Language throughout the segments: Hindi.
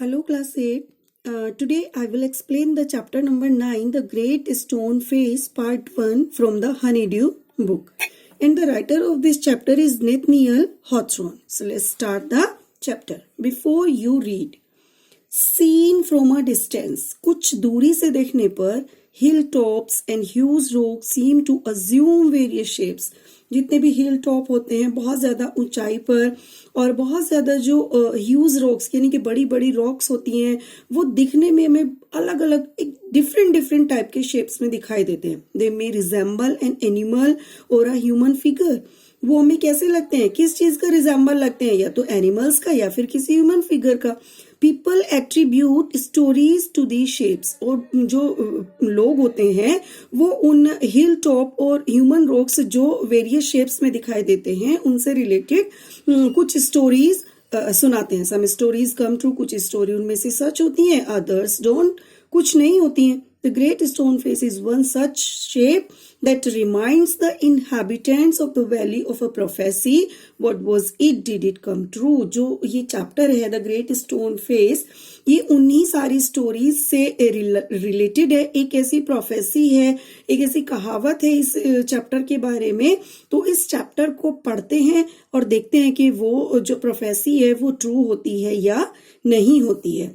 Hello, class 8. Today I will explain the chapter number 9, The Great Stone Face, part 1 from the Honeydew book. And the writer of this chapter is Nathaniel Hawthorne. So let's start the chapter. Before you read, seen from a distance, कुछ दूरी से देखने पर hill tops and huge rock seem to assume various shapes. जितने भी हिल टॉप होते हैं बहुत ज्यादा ऊंचाई पर और बहुत ज्यादा जो ह्यूज रॉक्स यानी कि बड़ी बड़ी रॉक्स होती हैं वो दिखने में हमें अलग अलग एक डिफरेंट टाइप के शेप्स में दिखाई देते हैं. दे मे रिजेंबल एन एनिमल और अ ह्यूमन फिगर. वो हमें कैसे लगते हैं, किस चीज का रिजेंबल लगते हैं, या तो एनिमल्स का या फिर किसी ह्यूमन फिगर का. People attribute stories to the shapes. और जो लोग होते हैं वो उन हिल टॉप और ह्यूमन रॉक्स जो वेरियस शेप्स में दिखाई देते हैं उनसे रिलेटेड कुछ स्टोरीज सुनाते हैं. सम स्टोरीज कम ट्रू, कुछ स्टोरी उनमें से सच होती हैं, अदर्स डोंट, कुछ नहीं होती हैं. The Great Stone Face is one such shape that reminds the inhabitants of the valley of a prophecy. What was it? Did it come true? जो ये चैप्टर है The Great Stone Face, ये उन्हीं सारी स्टोरीज से रिलेटेड है. एक ऐसी प्रोफेसी है, एक ऐसी कहावत है इस चैप्टर के बारे में. तो इस चैप्टर को पढ़ते हैं और देखते हैं कि वो जो प्रोफेसी है वो ट्रू होती है या नहीं होती है.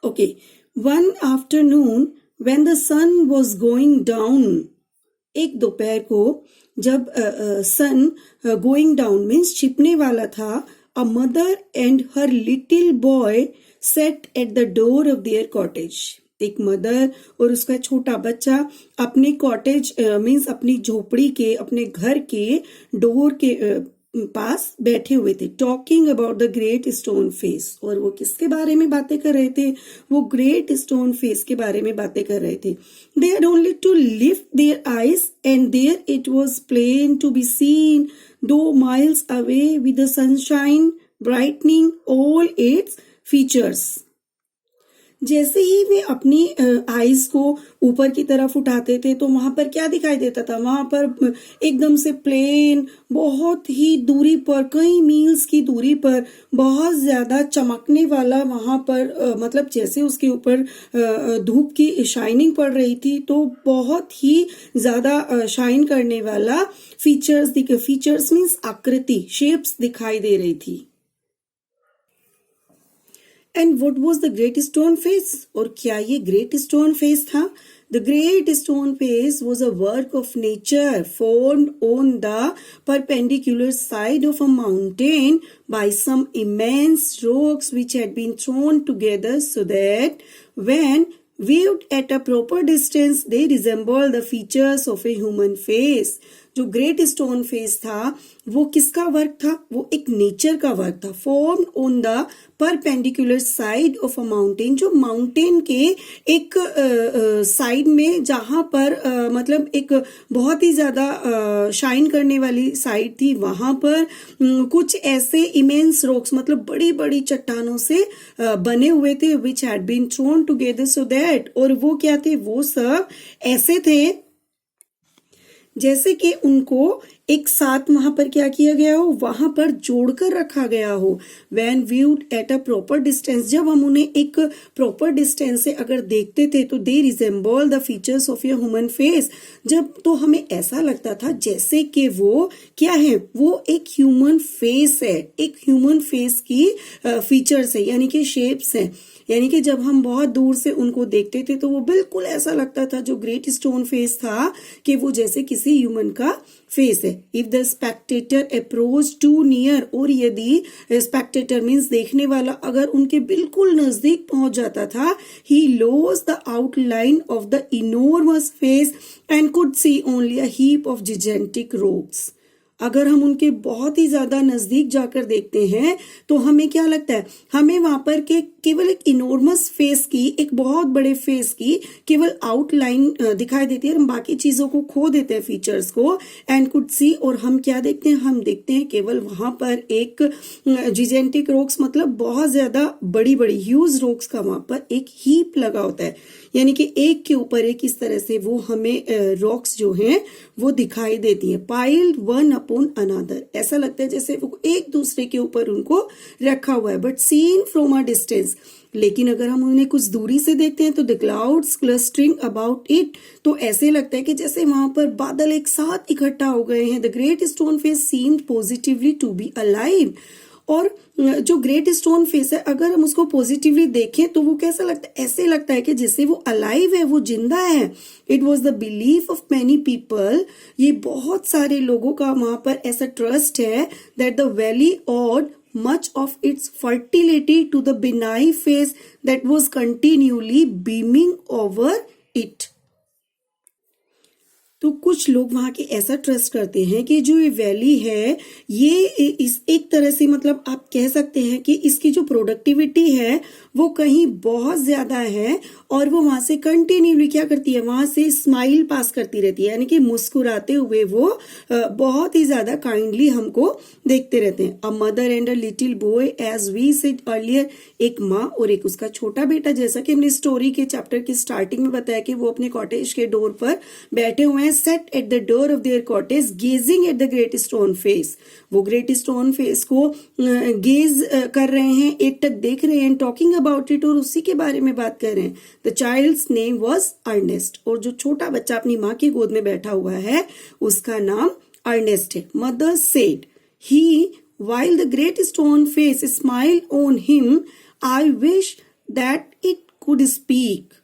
Okay. One afternoon when the sun was going down, एक दोपहर को जब सन गोइंग डाउन मीन्स छिपने वाला था, a mother and her little boy sat at the door of their cottage. एक मदर और उसका छोटा बच्चा अपने कॉटेज मीन्स अपनी झोपड़ी के, अपने घर के डोर के पास बैठे हुए थे. Talking about the great stone face. और वो किसके बारे में बातें कर रहे थे, वो ग्रेट स्टोन फेस के बारे में बातें कर रहे थे. They had only to lift their eyes and there it was plain to be seen two miles away with the sunshine brightening all its features. जैसे ही वे अपनी आईज को ऊपर की तरफ उठाते थे तो वहां पर क्या दिखाई देता था, वहां पर एकदम से प्लेन, बहुत ही दूरी पर, कई मील्स की दूरी पर बहुत ज्यादा चमकने वाला, वहां पर मतलब जैसे उसके ऊपर धूप की शाइनिंग पड़ रही थी तो बहुत ही ज्यादा शाइन करने वाला फीचर्स मीन्स आकृति, शेप्स दिखाई दे रही थी. And what was the great stone face. और क्या ये ग्रेट स्टोन फेस था? The Great Stone Face was a work of nature formed on the perpendicular side of a mountain by some immense rocks which had been thrown together so that when viewed at a proper distance they resembled the features of a human face. जो ग्रेट स्टोन फेस था वो किसका वर्क था? वो एक नेचर का वर्क था. Form on the perpendicular side of a mountain. जो माउंटेन के एक साइड में जहां पर मतलब एक बहुत ही ज्यादा शाइन करने वाली साइड थी, वहां पर कुछ ऐसे इमेंस रॉक्स मतलब बड़ी बड़ी चट्टानों से बने हुए थे which had been thrown together so that. और वो क्या थे? वो सब ऐसे थे जैसे कि उनको एक साथ वहां पर क्या किया गया हो, वहां पर जोड़कर रखा गया हो. When viewed at a proper distance, जब हम उन्हें एक प्रॉपर डिस्टेंस से अगर देखते थे तो they resemble the features of a human face. जब तो हमें ऐसा लगता था जैसे कि वो क्या है, वो एक ह्यूमन फेस है, एक ह्यूमन फेस की फीचर्स है यानी कि शेप्स है. यानी कि जब हम बहुत दूर से उनको देखते थे तो वो बिल्कुल ऐसा लगता था जो ग्रेट स्टोन फेस था कि वो जैसे किसी ह्यूमन का फेस है. If the spectator approach too near, और यदि स्पेक्टेटर मीन्स देखने वाला अगर उनके बिल्कुल नजदीक पहुंच जाता था, he lost the outline of the enormous face and could see only a heap of gigantic rocks. अगर हम उनके बहुत ही ज्यादा नजदीक जाकर देखते हैं तो हमें क्या लगता है, हमें वहां पर के केवल एक इनोर्मस फेस की, एक बहुत बड़े फेस की केवल आउटलाइन दिखाई देती है. हम बाकी चीजों को खो देते हैं, फीचर्स को. एंड कुड सी, और हम क्या देखते हैं, हम देखते हैं केवल वहां पर एक जिजेंटिक रॉक्स मतलब बहुत ज्यादा बड़ी बड़ी ह्यूज रॉक्स का वहां पर एक हीप लगा होता है. यानी कि एक के ऊपर एक इस तरह से वो हमें रॉक्स जो हैं वो दिखाई देती है. पाइल्ड वन अपॉन अनदर, ऐसा लगता है जैसे वो एक दूसरे के ऊपर उनको रखा हुआ है. But seen from a distance, trees, लेकिन अगर हम उन्हें कुछ दूरी से देखते हैं तो the clouds clustering about it, तो ऐसे लगता है कि जैसे वहां पर बादल एक साथ इकट्ठा हो गए हैं। The great stone face seemed positively to be alive, और जो ग्रेट स्टोन फेस है अगर हम उसको पॉजिटिवली देखें तो वो कैसा लगता है, ऐसे लगता है कि जैसे वो अलाइव है, वो जिंदा है। It was the belief of many people, ये बहुत सारे लोगों का वहां पर ऐसा ट्रस्ट है, that the valley odd much of its fertility to the benign face that was continually beaming over it. तो कुछ लोग वहां के ऐसा ट्रस्ट करते हैं कि जो ये वैली है ये इस एक तरह से मतलब आप कह सकते हैं कि इसकी जो प्रोडक्टिविटी है वो कहीं बहुत ज्यादा है, और वो वहां से कंटिन्यूली क्या करती है, वहां से स्माइल पास करती रहती है, यानी कि मुस्कुराते हुए वो बहुत ही ज्यादा काइंडली हमको देखते रहते हैं। A mother and a little boy as we said earlier, एक माँ और एक उसका छोटा बेटा, जैसा कि हमने स्टोरी के चैप्टर की स्टार्टिंग में बताया कि वो अपने कॉटेज के डोर पर बैठे हुए हैं, sat at the door of their cottage gazing at the great stone face, वो ग्रेट स्टोन फेस को गेज कर रहे हैं, एक टक देख रहे हैं, टॉकिंग अबाउट इट, और उसी के बारे में बात कर रहे हैं। The child's name was Ernest, और जो छोटा बच्चा अपनी माँ की गोद में बैठा हुआ है उसका नाम अर्नेस्ट है। Mother said he while the great stone face smiled on him, I wish that it could speak.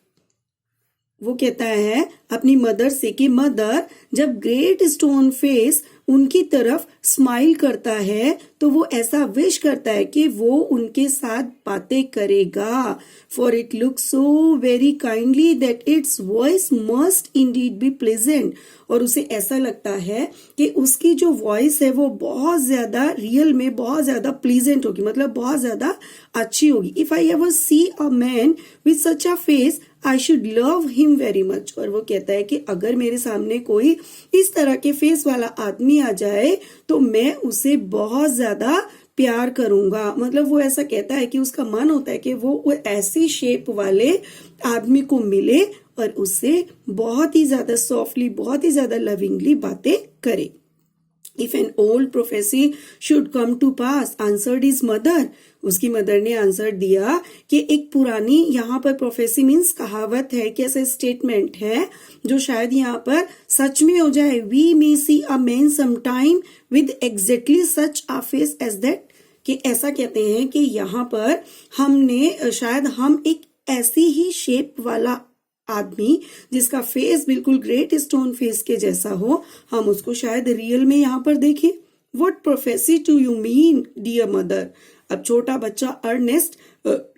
वो कहता है अपनी मदर से कि मदर, जब ग्रेट स्टोन फेस उनकी तरफ स्माइल करता है तो वो ऐसा विश करता है कि वो उनके साथ बातें करेगा। For it look so very kindly that its voice must indeed be pleasant, और उसे ऐसा लगता है कि उसकी जो वॉइस है वो बहुत ज्यादा रियल में बहुत ज्यादा प्लीजेंट होगी, मतलब बहुत ज्यादा अच्छी होगी। If I ever see a man with such a face I should love him very much, और वो कहता है कि अगर मेरे सामने कोई इस तरह के फेस वाला आदमी आ जाए तो मैं उसे बहुत ज्यादा प्यार करूंगा। मतलब वो ऐसा कहता है कि उसका मन होता है कि वो ऐसी शेप वाले आदमी को मिले और उससे बहुत ही ज्यादा सॉफ्टली, बहुत ही ज्यादा लविंगली बातें करे। If an old prophecy should come to pass, answered his mother, उसकी मदर ने आंसर दिया कि एक पुरानी, यहाँ पर प्रोफेसी मीन्स कहावत है, कैसे स्टेटमेंट है जो शायद यहाँ पर सच में हो जाए। We may see a man sometime with exactly such a face as that, कि ऐसा कहते हैं कि यहाँ पर हमने शायद हम एक ऐसी ही शेप वाला आदमी जिसका फेस बिल्कुल ग्रेट स्टोन फेस के जैसा हो, हम उसको शायद रियल में यहाँ पर देखें। What prophecy do you mean dear mother? अब छोटा बच्चा अर्नेस्ट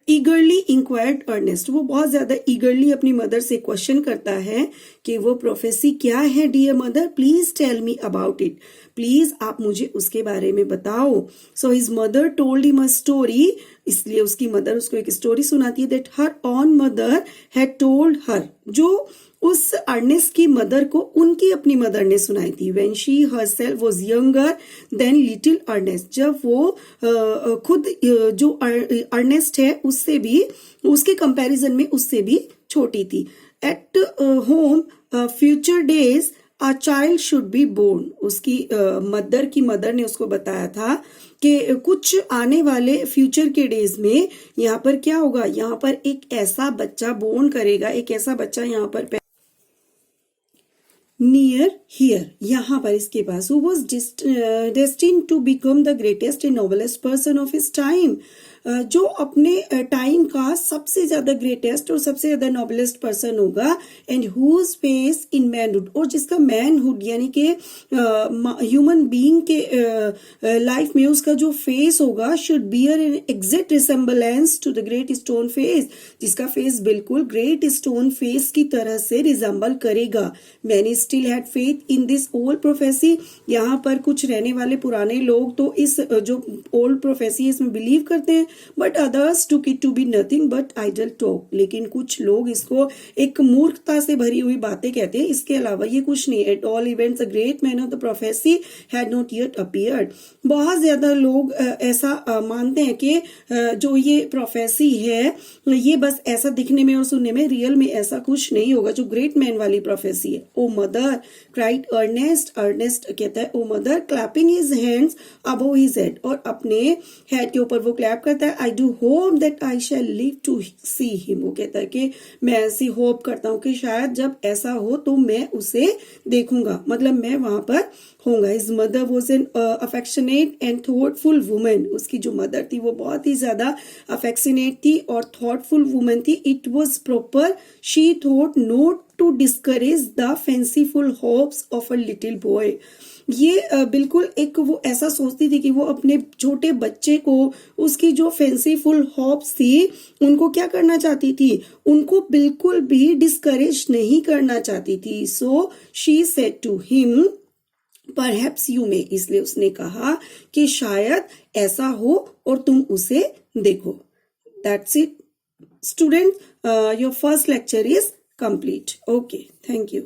ईगरली इंक्वायर्ड अर्नेस्ट, वो बहुत ज्यादा ईगरली अपनी मदर से क्वेश्चन करता है कि वो प्रोफेसी क्या है dear mother, please tell me about it, please आप मुझे उसके बारे में बताओ। So his mother told him a story, इसलिए उसकी मदर उसको एक स्टोरी सुनाती है, that her own mother had told her, जो उस अर्नेस्ट की मदर को उनकी अपनी मदर ने सुनाई थी। When she herself was younger than little Ernest, जब वो खुद जो अर्नेस्ट है उससे भी, उसके कंपैरिजन में उससे भी छोटी थी। At home future days a child should be born, उसकी मदर की मदर ने उसको बताया था कि कुछ आने वाले फ्यूचर के डेज में यहाँ पर क्या होगा, यहाँ पर एक ऐसा बच्चा बोर्न करेगा, एक ऐसा बच्चा यहाँ पर नियर हियर, यहाँ पर इसके पास, who was destined to become the greatest and noblest person of his time, जो अपने टाइम का सबसे ज्यादा ग्रेटेस्ट और सबसे ज्यादा नॉबलेस्ट पर्सन होगा, and whose face in manhood, और जिसका मैनहुड यानी कि ह्यूमन बीइंग के लाइफ में उसका जो फेस होगा, should bear an exact resemblance to the great stone face, जिसका फेस बिल्कुल ग्रेट स्टोन फेस की तरह से रिजेंबल करेगा। Many still had faith in this old prophecy, यहाँ पर कुछ रहने वाले पुराने लोग तो इस जो ओल्ड प्रोफेसी इसमें बिलीव करते हैं, but others took it to be nothing but idle talk, लेकिन कुछ लोग इसको एक मूर्खता से भरी हुई बातें कहते हैं, इसके अलावा ये कुछ नहीं। At all events a great man of the prophecy had not yet appeared, बहुत ज्यादा लोग ऐसा मानते हैं कि जो ये प्रोफेसी है ये बस ऐसा दिखने में और सुनने में, रियल में ऐसा कुछ नहीं होगा जो ग्रेट मैन वाली प्रोफेसी है। Oh mother cried Ernest, Ernest कहता है oh mother, clapping his hands above his head, और अपने हेड के ऊपर वो क्लैप करता कहता है I do hope that I shall live to see him, वो कहता है कि मैं ऐसी होप करता हूँ कि शायद जब ऐसा हो तो मैं उसे देखूंगा, मतलब मैं वहां पर होऊंगा। His mother was an affectionate and thoughtful woman, उसकी जो मदर थी वो बहुत ही ज्यादा अफेक्शनेट थी और थॉटफुल वुमन थी। It was proper she thought not to discourage the fanciful hopes of a little boy. ये बिल्कुल एक वो ऐसा सोचती थी कि वो अपने छोटे बच्चे को उसकी जो फैंसीफुल हॉप्स थी उनको क्या करना चाहती थी, उनको बिल्कुल भी डिस्करेज नहीं करना चाहती थी। So she said to him perhaps you may, इसलिए उसने कहा कि शायद ऐसा हो और तुम उसे देखो। That's it student, your first lecture is complete. Okay, thank you.